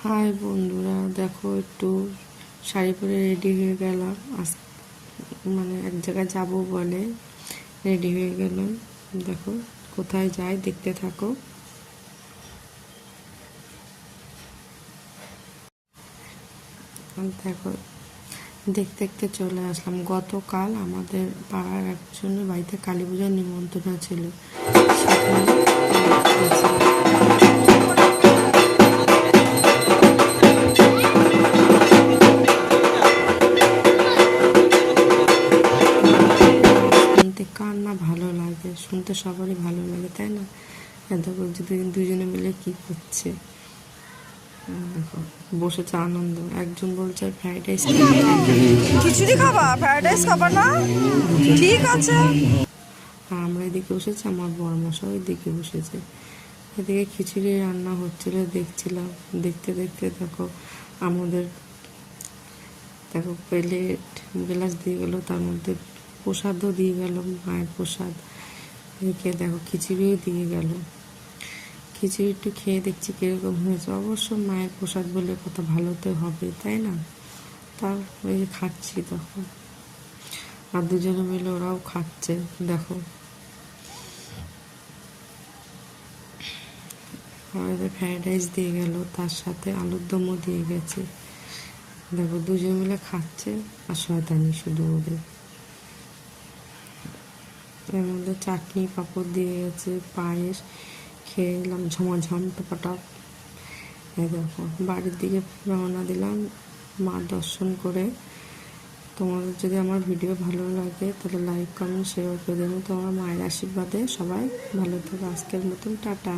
High বন্ধুরা, দেখো একটু শাড়ি পরে রেডি হয়ে গেলাম। মানে এক জায়গায় যাবো বলে রেডি হয়ে গেলাম। দেখো কোথায় যাই, দেখতে থাকো। দেখো দেখতে দেখতে চলে আসলাম। গতকাল আমাদের পাড়ার একজনের বাড়িতে কালী পূজার নিমন্ত্রণ ছিল, সেখানে শুনতে কার না ভালো লাগে, শুনতে সবারই ভালো লাগে, তাই না? দেখো যদি দুজনে মিলে কি করছে, দেখো বসেছে আনন্দ। একজন বলছে ফ্রাইড রাইস, খিচুড়ি খাবা, ফ্রাইড রাইস খাবা না? ঠিক আছে। আর আমরা এদিকে বসেছি, আমার বড়মশাই ওইদিকে বসেছে। এদিকে খিচুড়ি রান্না হচ্ছিল, দেখছিলাম। দেখতে দেখতে দেখো আমাদের প্লেট গ্লাস দিয়ে গেলো, তার মধ্যে প্রসাদও দিয়ে গেল, মায়ের প্রসাদ। এদিকে দেখো খিচুড়িও দিয়ে গেল। খিচুড়ি একটু খেয়ে দেখছি কীরকম হয়েছে। অবশ্য মায়ের প্রসাদ বলে কথা, ভালো তো হবে, তাই না? তার ওই যে খাচ্ছি তখন, আর দুজনে মিলে ওরাও খাচ্ছে। দেখো আমাদের ফ্রাইড রাইস দিয়ে গেল, তার সাথে আলুর দমও দিয়ে গেছে। দেখো দুজন মিলে খাচ্ছে, আর শয়তানি শুধু ওদের। এর মধ্যে চাটনি পাঁপড় দিয়ে গেছে, পায়েস খেয়ে এলাম ঝমাঝম টপাটপ। এই দেখো বাড়ির দিকে রওনা দিলাম মা দর্শন করে। তোমাদের যদি আমার ভিডিও ভালো লাগে তাহলে লাইক কমেন্ট শেয়ার করে দেবো। তোমার মায়ের আশীর্বাদে সবাই ভালো থাকো। আজকের মতন টাটা।